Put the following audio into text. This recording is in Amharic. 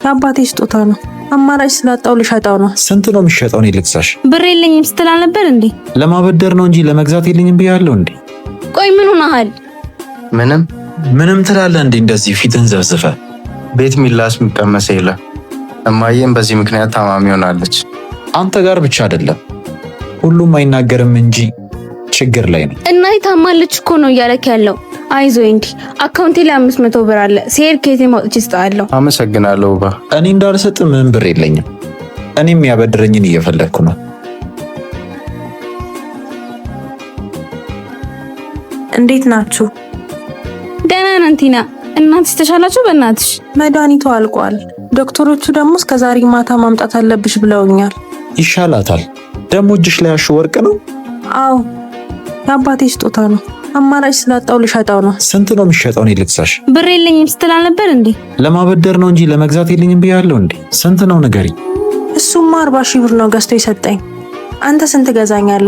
የአባቴ ስጦታ ነው። አማራጭ ስላጣው ልሸጠው ነው። ስንት ነው የሚሸጠው? እኔ ልግዛሽ። ብር የለኝም ስትል አልነበር እንዴ? ለማበደር ነው እንጂ ለመግዛት የለኝም ብያለሁ እንዴ? ቆይ ምን ሆነሃል? ምንም ትላለህ እንዴ? እንደዚህ ፊትን ዘብዝፈ ቤት ሚላስ የሚቀመስ የለ። እማዬም በዚህ ምክንያት ታማሚ ሆናለች። አንተ ጋር ብቻ አይደለም ሁሉም አይናገርም እንጂ ችግር ላይ ነው። እናቴ ታማለች እኮ ነው እያለክ ያለው። አይዞህ እንዲ አካውንቴ ላይ 500 ብር አለ። ሲሄድ ከየት ማውጥቼ እሰጥሃለሁ። አመሰግናለሁ ባ። እኔ እንዳልሰጥ ምንም ብር የለኝም። እኔም ያበድረኝን እየፈለግኩ ነው። እንዴት ናችሁ? ደህና ነን ቲና። እናትሽ ተሻላችሁ? በእናትሽ መድኃኒቱ አልቋል። ዶክተሮቹ ደግሞ እስከዛሬ ማታ ማምጣት አለብሽ ብለውኛል። ይሻላታል። ደግሞ እጅሽ ላይ ያሹ ወርቅ ነው? አዎ የአባቴ ስጦታ ነው። አማራጭ ስላጣው ልሸጠው ነው። ስንት ነው የሚሸጠው? እኔ ልግዛሽ። ብር የለኝም ስትል አልነበር እንዴ? ለማበደር ነው እንጂ ለመግዛት የለኝም ብያለሁ እንዴ? ስንት ነው ንገሪ። እሱማ 40 ሺህ ብር ነው ገዝቶ የሰጠኝ። አንተ ስንት ገዛኛለህ?